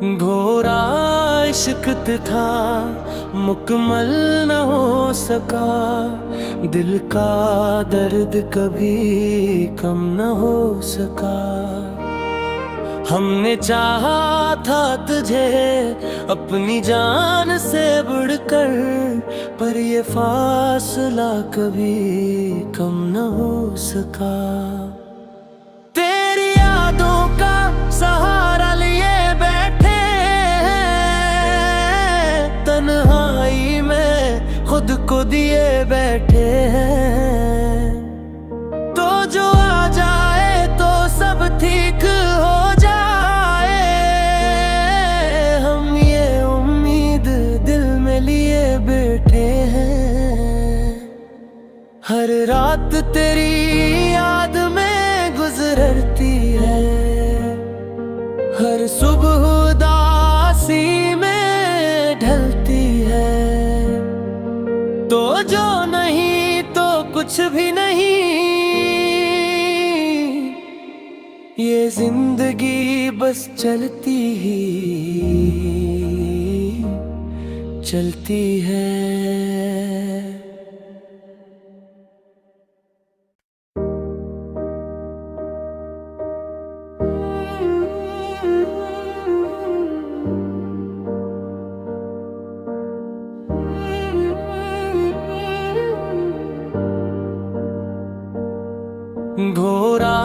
घोरा इश्क था मुकम्मल न हो सका। दिल का दर्द कभी कम न हो सका। हमने चाहा था तुझे अपनी जान से बढ़कर, पर ये फासला कभी कम न हो सका। तेरी यादों का सहारा लिए बैठे हैं, तन्हाई में खुद को दिए बैठे हैं। तो जो आ जाए तो सब ठीक हो जाए, हम ये उम्मीद दिल में लिए बैठे हैं। हर रात तेरी याद में गुजरती है, हर सुबह उदासी में ढलती है। तो जो नहीं तो कुछ भी नहीं, ये जिंदगी बस चलती है। घोरा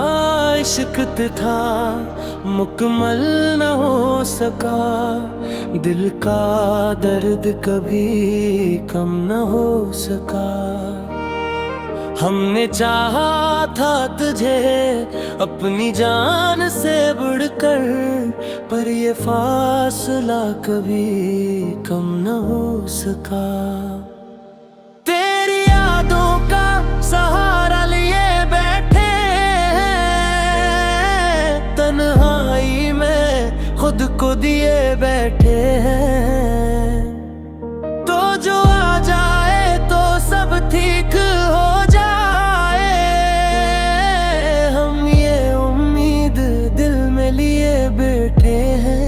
इश्क था मुकम्मल न हो सका। दिल का दर्द कभी कम न हो सका। हमने चाहा था तुझे अपनी जान से बढ़कर, पर ये फासला कभी कम न हो सका। तेरी यादों का सहारा लिए बैठे हैं, तन्हाई में खुद को दिए बैठे हैं। तो जो आ जाए तो सब ठीक हो जाए, हम ये उम्मीद दिल में लिए बैठे हैं।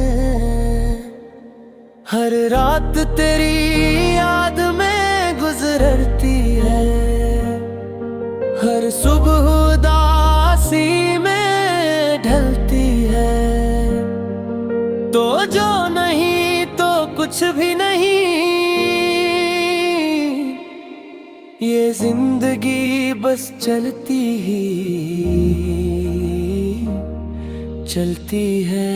हर रात तेरी याद में गुजरती है, हर सुबह उदासी में ढलती है। तो जो नहीं तो कुछ भी नहीं, ये जिंदगी बस चलती है।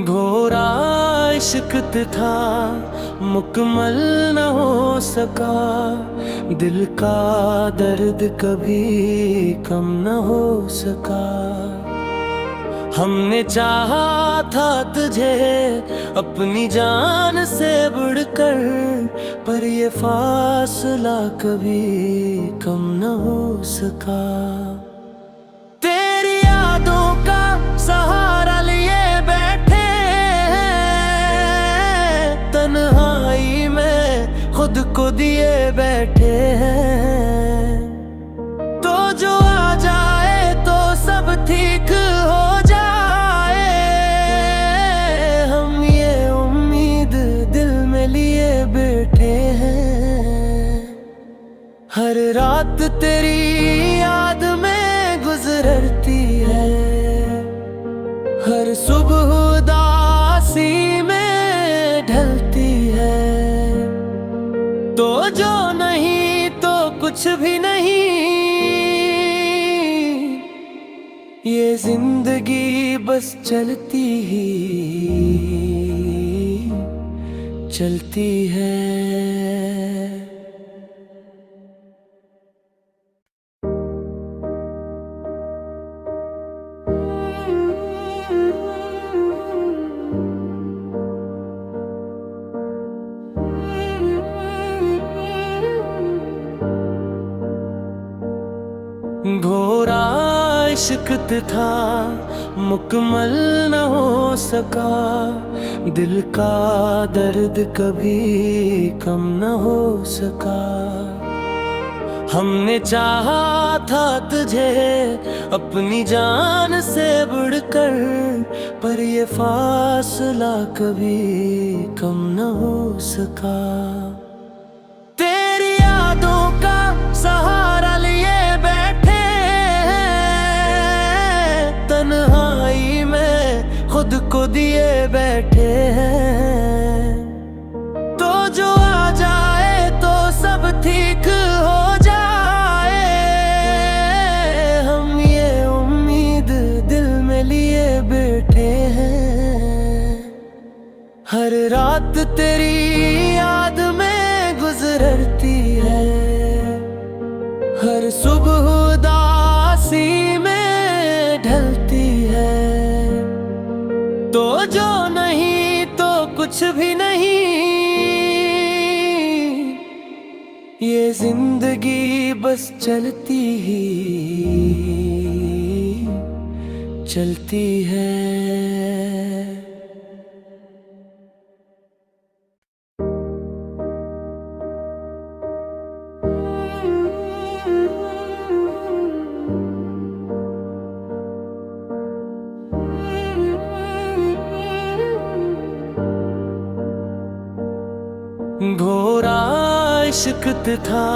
घोरा इश्क था मुकम्मल न हो सका। दिल का दर्द कभी कम न हो सका। हमने चाहा था तुझे अपनी जान से बढ़कर, पर ये फासला कभी कम न हो सका। तेरी यादों का सहारा लिए बैठे हैं, तन्हाई में खुद को दिए बैठे हैं। तो जो आ जाए तो सब ठीक हो जाए, हम ये उम्मीद दिल में लिए बैठे हैं। हर रात तेरी याद में गुजरती है, हर सुबह उदासी में ढलती है। तो जो नहीं तो कुछ भी नहीं, ये जिंदगी बस चलती है। घोरा इश्क था मुकम्मल न हो सका, दिल का दर्द कभी कम न हो सका। हमने चाहा था तुझे अपनी जान से बढ़कर, पर ये फासला कभी कम न हो सका। तेरी यादों का सहारा लिए बैठे हैं, तन्हाई में खुद को दिए बैठे हैं। तो जो आ जाए तो सब ठीक हो जाए, हम ये उम्मीद दिल में लिए बैठे हैं। हर रात तेरी याद में गुजरती है, हर सुबह उदासी में ढलती है। तो जो नहीं तो कुछ भी नहीं, ये जिंदगी बस चलती ही चलती है। घोरा इश्क था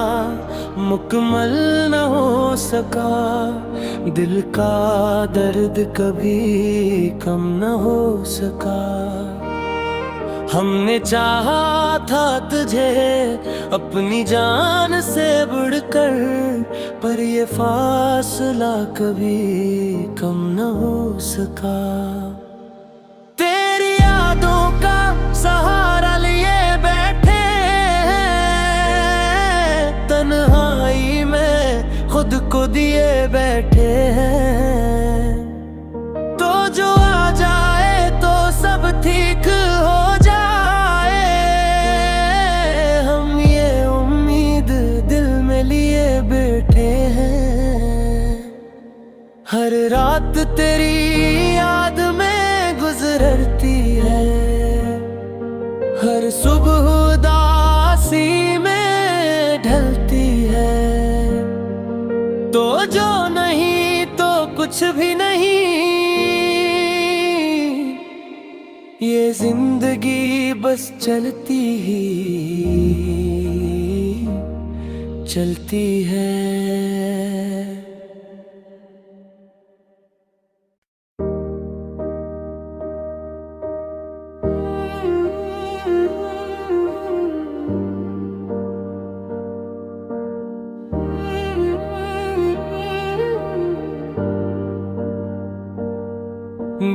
मुकम्मल न हो सका, दिल का दर्द कभी कम न हो सका। हमने चाहा था तुझे अपनी जान से बढ़कर, पर ये फासला कभी कम न हो सका। तेरी यादों का सहारा लिए बैठे हैं, तन्हाई में खुद को दिए बैठे हैं। तो जो आ जाए तो सब ठीक हो जाए, हम ये उम्मीद दिल में लिए बैठे हैं। हर रात तेरी याद में गुजरती है, हर सुबह उदासी में ढलती है। तो जो नहीं तो कुछ भी नहीं, ये जिंदगी बस चलती ही चलती है।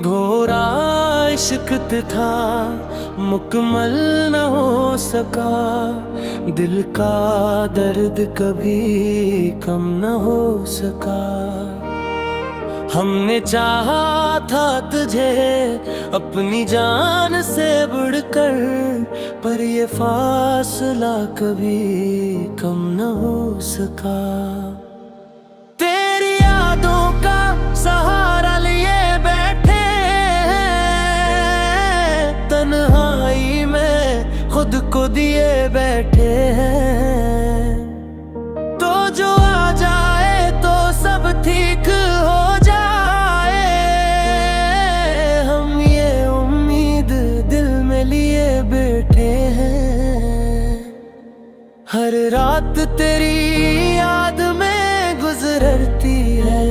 घोरा इश्क था मुकम्मल न हो सका, दिल का दर्द कभी कम न हो सका। हमने चाहा था तुझे अपनी जान से बढ़कर, पर ये फासला कभी कम न हो सका। तेरी यादों का सहारा लिए बैठे हैं, तन्हाई में खुद को दिए बैठे हैं। तो जो आ जाए तो सब ठीक हो जाए, हम ये उम्मीद दिल में लिए बैठे हैं। हर रात तेरी याद में गुजरती है,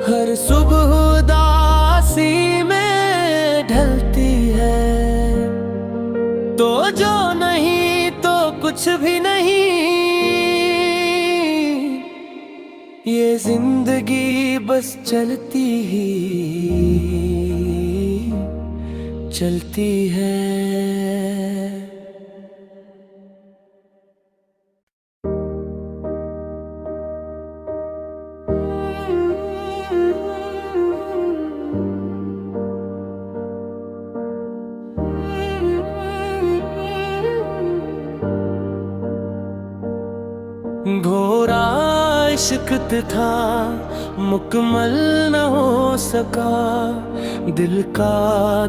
हर सुबह उदासी में ढलती है। तो जो नहीं तो कुछ भी नहीं, ये जिंदगी बस चलती ही चलती है। घोरा इश्क था मुकम्मल न हो सका, दिल का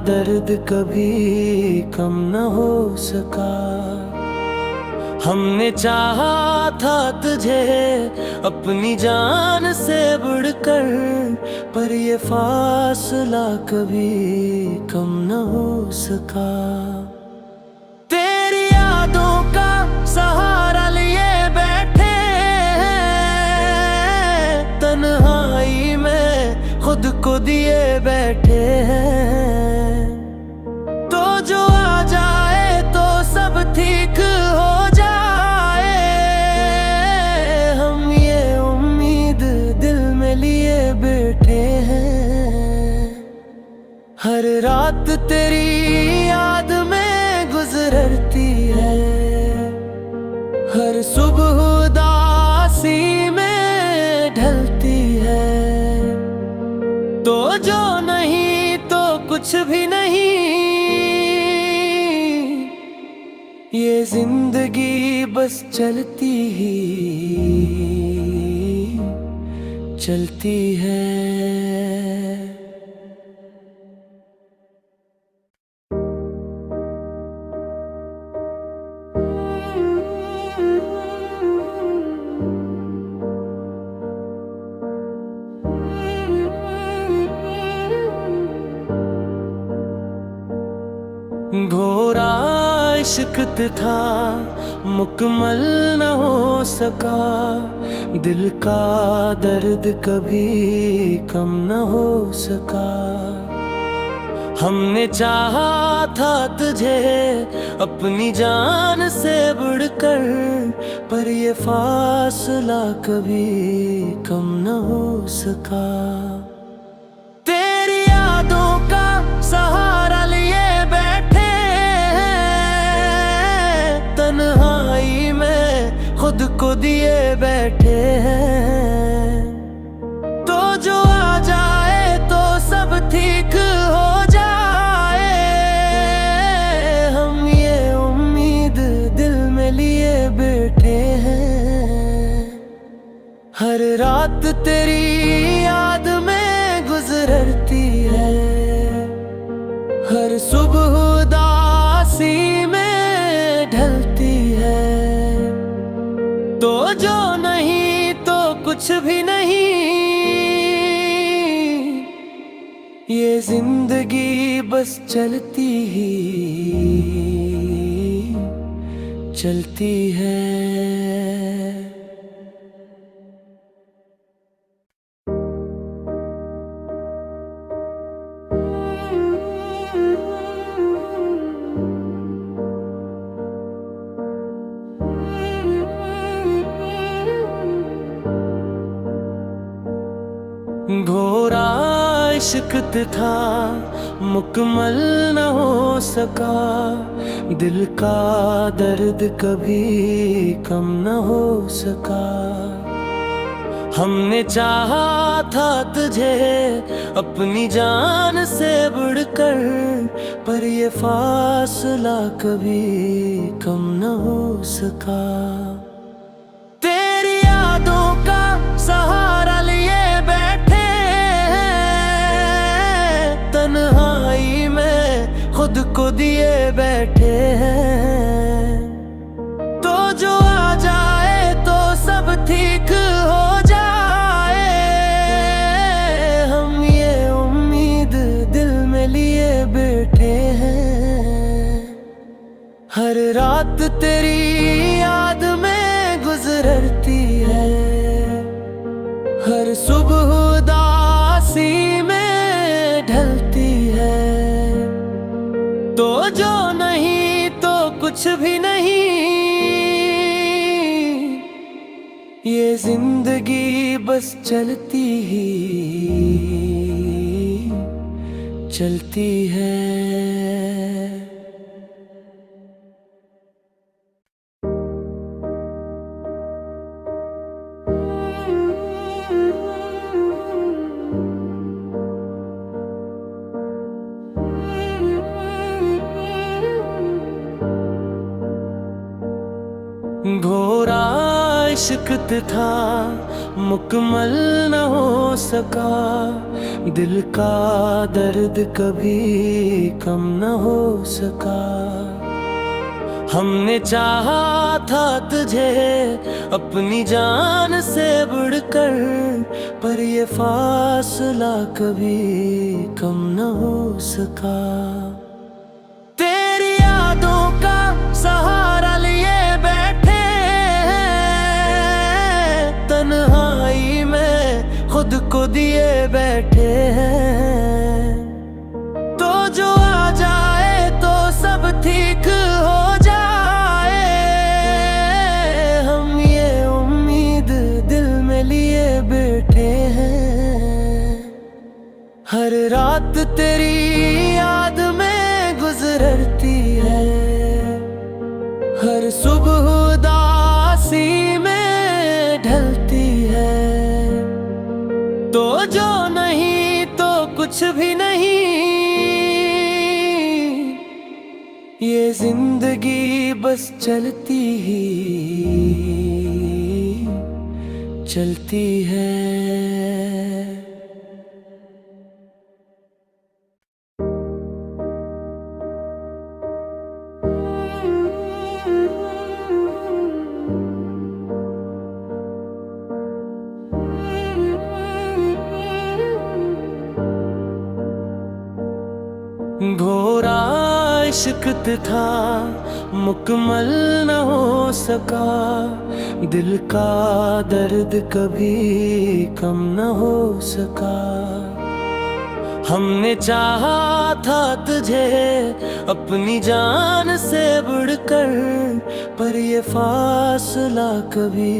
दर्द कभी कम न हो सका। हमने चाहा था तुझे अपनी जान से बढ़कर, पर ये फासला कभी कम न हो सका। तेरी यादों का सहारा लिए बैठे हैं, तन्हाई में खुद को दिए बैठे हैं। तो जो आ जाए तो सब ठीक हो जाए, हम ये उम्मीद दिल में लिए बैठे हैं। हर रात तेरी याद में गुजरती है, हर सुबह उदासी में ढलती है। तो जो नहीं तो कुछ भी नहीं, ये जिंदगी बस चलती ही चलती है। घोरा इश्क था मुकम्मल न हो सका, दिल का दर्द कभी कम न हो सका। हमने चाहा था तुझे अपनी जान से बढ़कर, पर ये फासला कभी कम न हो सका। तेरी यादों का सहारा लिए बैठे हैं, तन्हाई में खुद को दिए बैठे हैं। तो जो आ जाए तो सब ठीक हो जाए, हम ये उम्मीद दिल में लिए बैठे हैं। हर रात तेरी याद में गुजरती है, हर सुबह उदासी में ढलती है। तो जो नहीं तो कुछ भी नहीं, ये जिंदगी बस चलती ही चलती है। घोरा इश्क था मुकम्मल न हो सका, दिल का दर्द कभी कम न हो सका। हमने चाहा था तुझे अपनी जान से बढ़कर, पर ये फासला कभी कम न हो सका। तेरी यादों का सहारा लिए बैठे हैं, तन्हाई में खुद को दिए बैठे हैं। तो जो आ जाए तो सब ठीक हो जाए, हम ये उम्मीद दिल में लिए बैठे हैं। हर रात तेरी याद में गुजरती है, हर सुबह उदासी में ढलती है। तो जो नहीं तो कुछ भी नहीं, ये जिंदगी बस चलती ही चलती है। घोरा इश्क था मुकम्मल न हो सका। दिल का दर्द कभी कम न हो सका। हमने चाहा था तुझे अपनी जान से बढ़कर, पर ये फासला कभी कम न हो सका। तेरी यादों का सहारा लिए बैठे हैं, तन्हाई में खुद को दिए बैठे हैं। तो जो आ जाए तो सब ठीक हो जाए, हम ये उम्मीद दिल में लिए बैठे हैं। हर रात तेरी याद में गुजरती है, हर सुबह उदासी में ढलती है। तो जो नहीं तो कुछ भी नहीं, ये जिंदगी बस चलती ही चलती है। घोरा इश्क था मुकम्मल न हो सका। दिल का दर्द कभी कम न हो सका। हमने चाहा था तुझे अपनी जान से बढ़कर, पर ये फासला कभी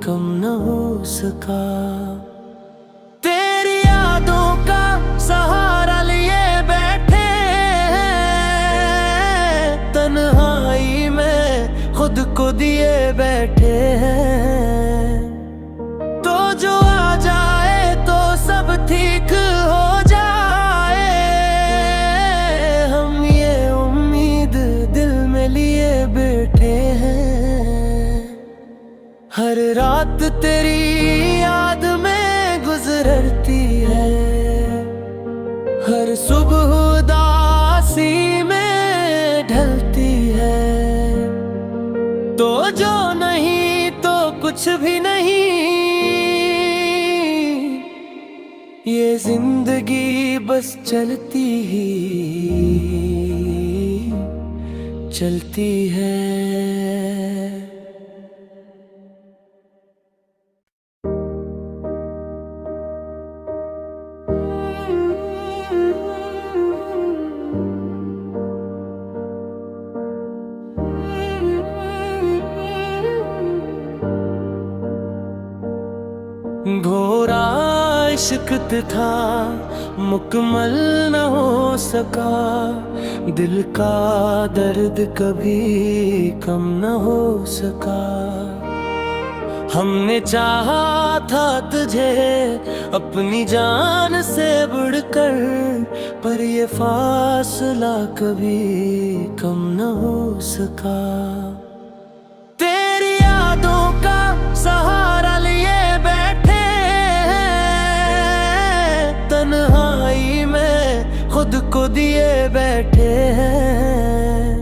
कम न हो सका। तेरी यादों का सहारा लिए बैठे हैं, तन्हाई में खुद को दिए बैठे हैं। तो जो आ जाए तो सब ठीक हो जाए, हम ये उम्मीद दिल में लिए बैठे हैं। हर रात तेरी याद में गुजरती है, हर सुबह उदासी में ढलती है। तो जो नहीं तो कुछ भी नहीं, ये जिंदगी बस चलती ही चलती है। घोरा इश्क था मुकम्मल न हो सका। दिल का दर्द कभी कम न हो सका। हमने चाहा था तुझे अपनी जान से बढ़कर, पर ये फासला कभी कम न हो सका। तेरी यादों का सहारा लिए बैठे हैं, तन्हाई में खुद को दिए बैठे हैं।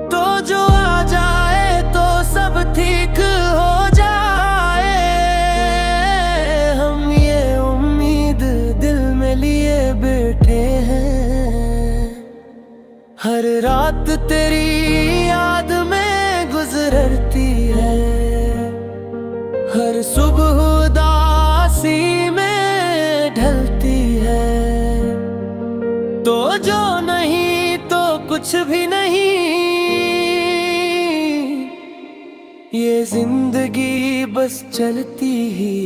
तो जो आ जाए तो सब ठीक हो जाए, हम ये उम्मीद दिल में लिए बैठे हैं। हर रात तेरी याद में गुजरती है, हर सुबह उदासी में ढलती है। तो जो नहीं तो कुछ भी नहीं, ये जिंदगी बस चलती ही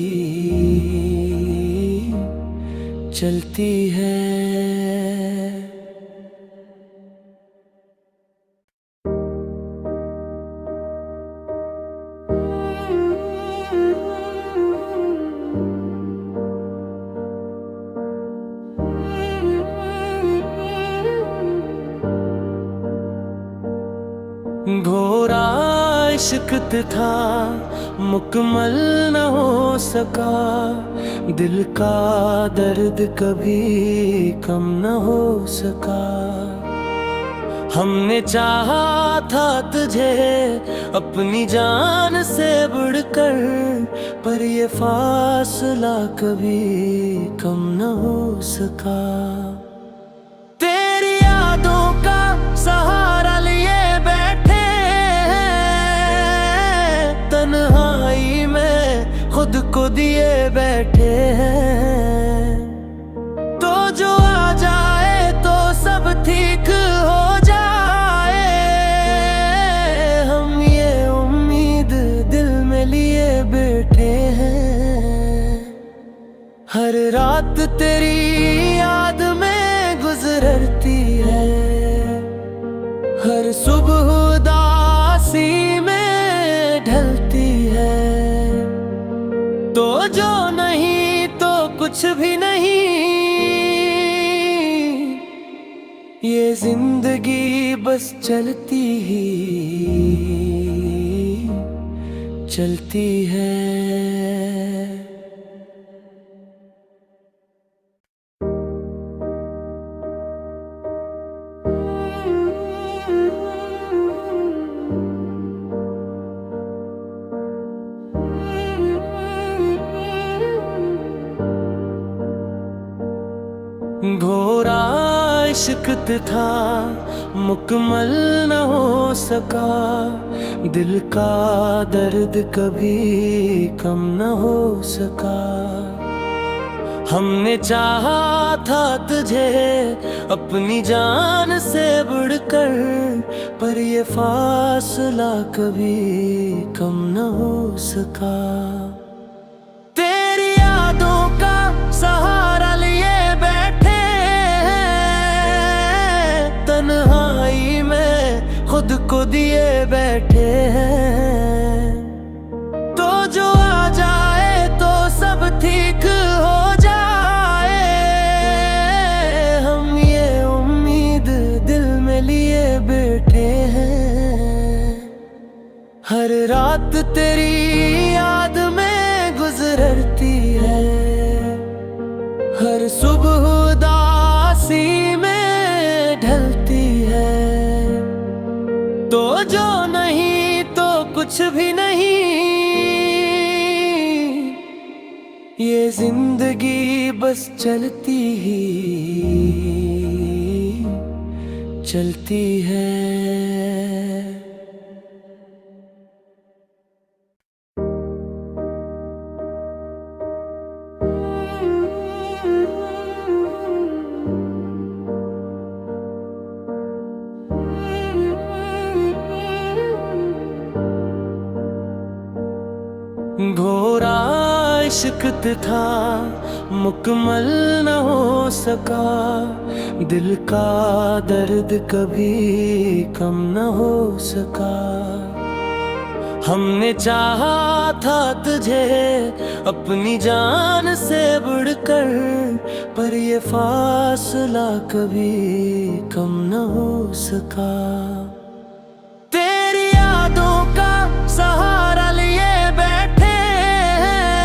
चलती है। घोरा इश्क था मुकम्मल न हो सका, दिल का दर्द कभी कम न हो सका। हमने चाहा था तुझे अपनी जान से बढ़कर, पर ये फासला कभी कम न हो सका। तेरी यादों का सहारा लिए बैठे हैं, तन्हाई में खुद को दिए बैठे हैं। तो जो आ जाए तो सब ठीक हो जाए, हम ये उम्मीद दिल में लिए बैठे हैं। हर रात तेरी याद में गुजरती है, हर सुबह उदासी में ढलती है। तो जो नहीं तो कुछ भी नहीं, ये जिंदगी बस चलती है। घोरा इश्क था मुकम्मल न हो सका, दिल का दर्द कभी कम न हो सका। हमने चाहा था तुझे अपनी जान से बढ़कर, पर ये फासला कभी कम न हो सका। तेरी यादों का सहारा लिए बैठे हैं, तन्हाई में खुद को दिए बैठे हैं। तो जो आ जाए तो सब ठीक हो जाए, हम ये उम्मीद दिल में लिए बैठे हैं। हर रात तेरी याद में गुजरती है, हर सुबह उदासी में ढलती है। तो जो नहीं तो कुछ भी नहीं, ये जिंदगी बस चलती है। घोरा इश्क था मुकम्मल न हो सका, दिल का दर्द कभी कम न हो सका। हमने चाहा था तुझे अपनी जान से बढ़कर, पर ये फासला कभी कम न हो सका। तेरी यादों का सहारा लिए बैठे हैं,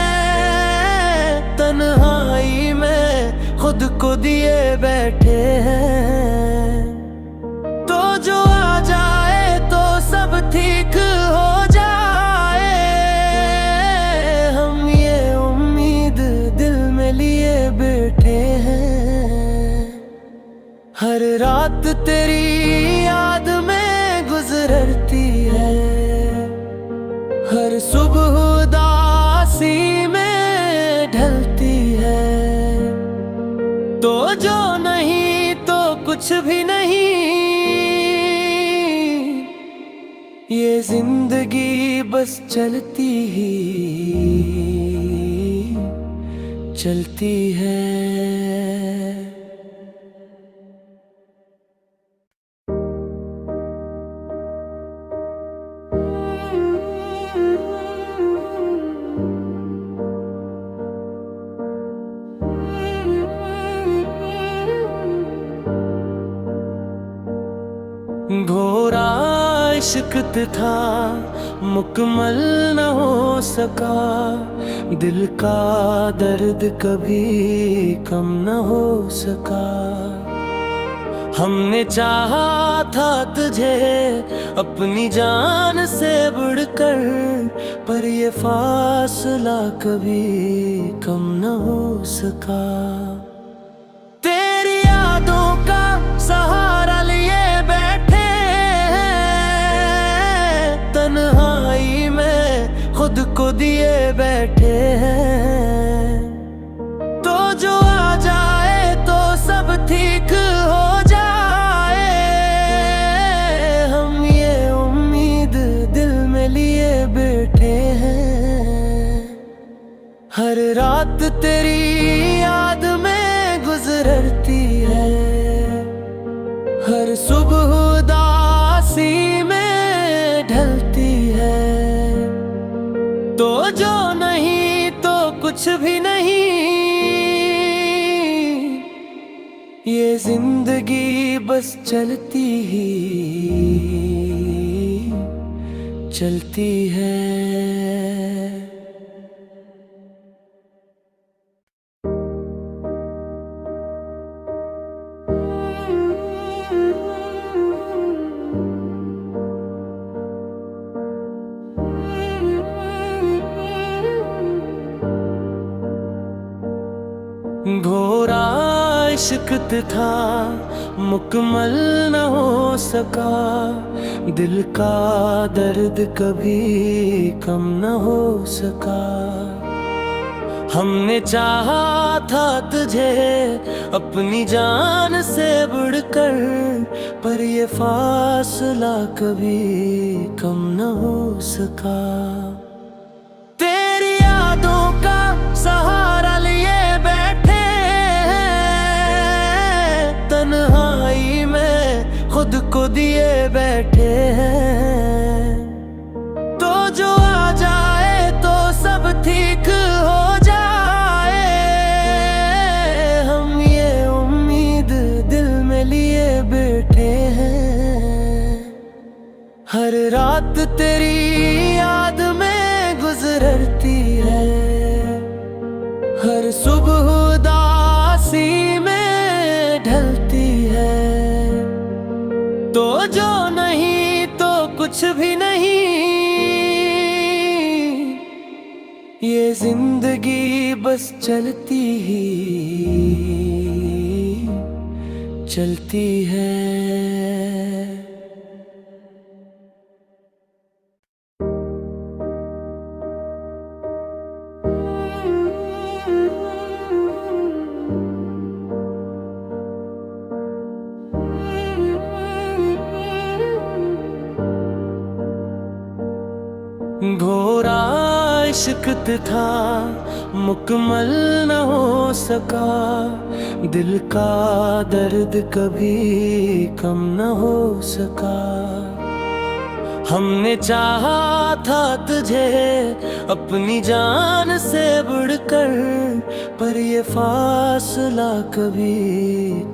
तन्हाई में खुद को दिए बैठे हैं। तो जो आ जाए तो सब ठीक हो जाए, हम ये उम्मीद दिल में लिए बैठे हैं। हर रात तेरी याद में गुजरती है, हर सुबह उदासी में ढलती है। तो जो नहीं तो कुछ भी नहीं, ये जिंदगी बस चलती है। घोरा इश्क था मुकम्मल न हो सका, दिल का दर्द कभी कम न हो सका। हमने चाहा था तुझे अपनी जान से बढ़कर, पर ये फासला कभी कम न हो सका। तेरी यादों का सहारा लिए बैठे हैं, तन्हाई में खुद को दिए बैठे हैं। तो जो आ जाए तो सब ठीक हो जाए, हम ये उम्मीद दिल में लिए बैठे हैं। हर रात तेरी याद में गुजरती है, हर सुबह उदासी में ढलती है। तो जो नहीं तो कुछ भी नहीं, ये जिंदगी बस चलती ही चलती है। घोरा इश्क था मुकम्मल न हो सका, दिल का दर्द कभी कम न हो सका। हमने चाहा था तुझे अपनी जान से बढ़कर, पर ये फासला कभी कम न हो सका। तेरी यादों का सहारा लिए बैठे हैं, तन्हाई में खुद को दिए बैठे हैं। तो जो आ जाए तो सब ठीक हो जाए, हम ये उम्मीद दिल में लिए बैठे हैं। हर रात तेरी याद में गुजरती है, हर सुबह उदासी में ढलती है। तो जो नहीं तो कुछ भी नहीं, ये जिंदगी बस चलती ही चलती है। घोरा इश्क था मुकम्मल न हो सका, दिल का दर्द कभी कम न हो सका। हमने चाहा था तुझे अपनी जान से बढ़कर, पर ये फासला कभी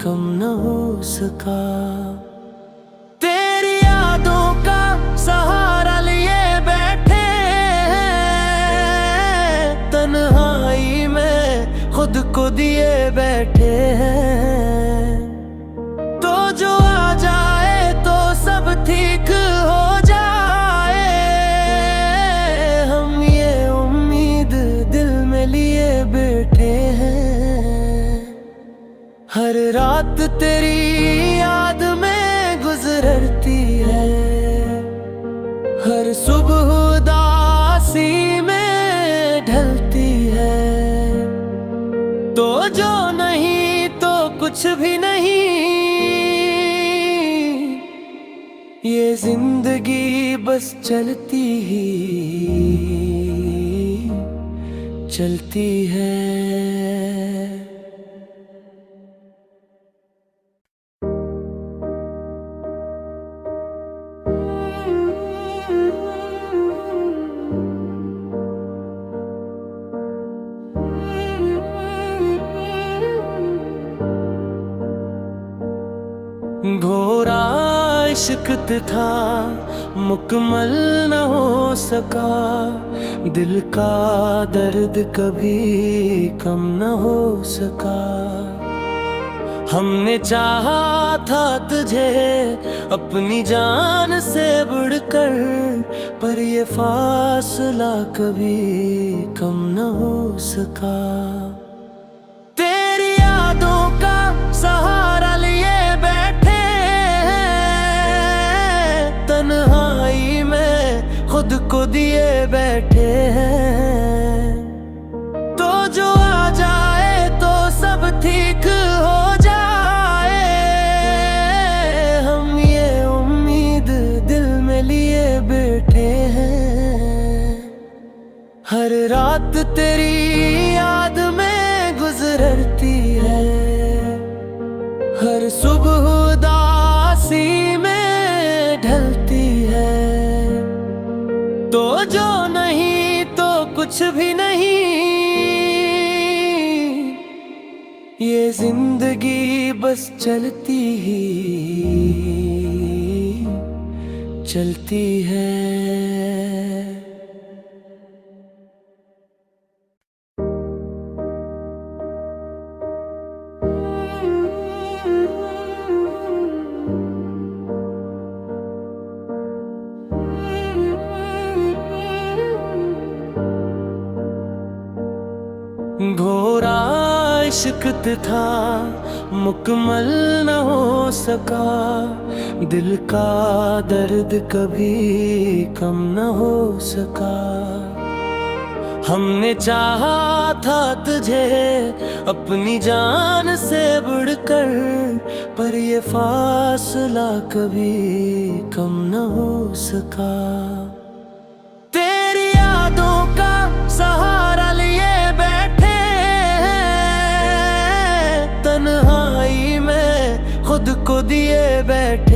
कम न हो सका। तेरी यादों का सहारा लिए बैठे हैं, तन्हाई में खुद को दिए बैठे हैं। तो जो आ जाए तो सब ठीक हो जाए, हम ये उम्मीद दिल में लिए बैठे हैं। हर रात तेरी याद में गुजरती है, हर सुबह उदासी में ढलती है। तो जो नहीं तो कुछ भी नहीं, ये जिंदगी बस चलती ही चलती है। घोरा इश्क था मुकम्मल न हो सका, दिल का दर्द कभी कम न हो सका। हमने चाहा था तुझे अपनी जान से बढ़कर, पर ये फासला कभी कम न हो सका। तेरी यादों का सहारा लिए बैठे हैं, तन्हाई में खुद को दिए बैठे हैं। तो जो आ जाए तो सब ठीक हो जाए, हम ये उम्मीद दिल में लिए बैठे हैं। हर रात तेरी याद में गुजरती है, हर सुबह उदासी में ढलती है। तो जो नहीं तो कुछ भी नहीं, ये जिंदगी बस चलती ही चलती है। घोरा इश्क था मुकम्मल न हो सका, दिल का दर्द कभी कम न हो सका। हमने चाहा था तुझे अपनी जान से बढ़कर, पर ये फासला कभी कम न हो सका। तेरी यादों का सहारा लिए बैठे हैं, तन्हाई में खुद को दिए बैठे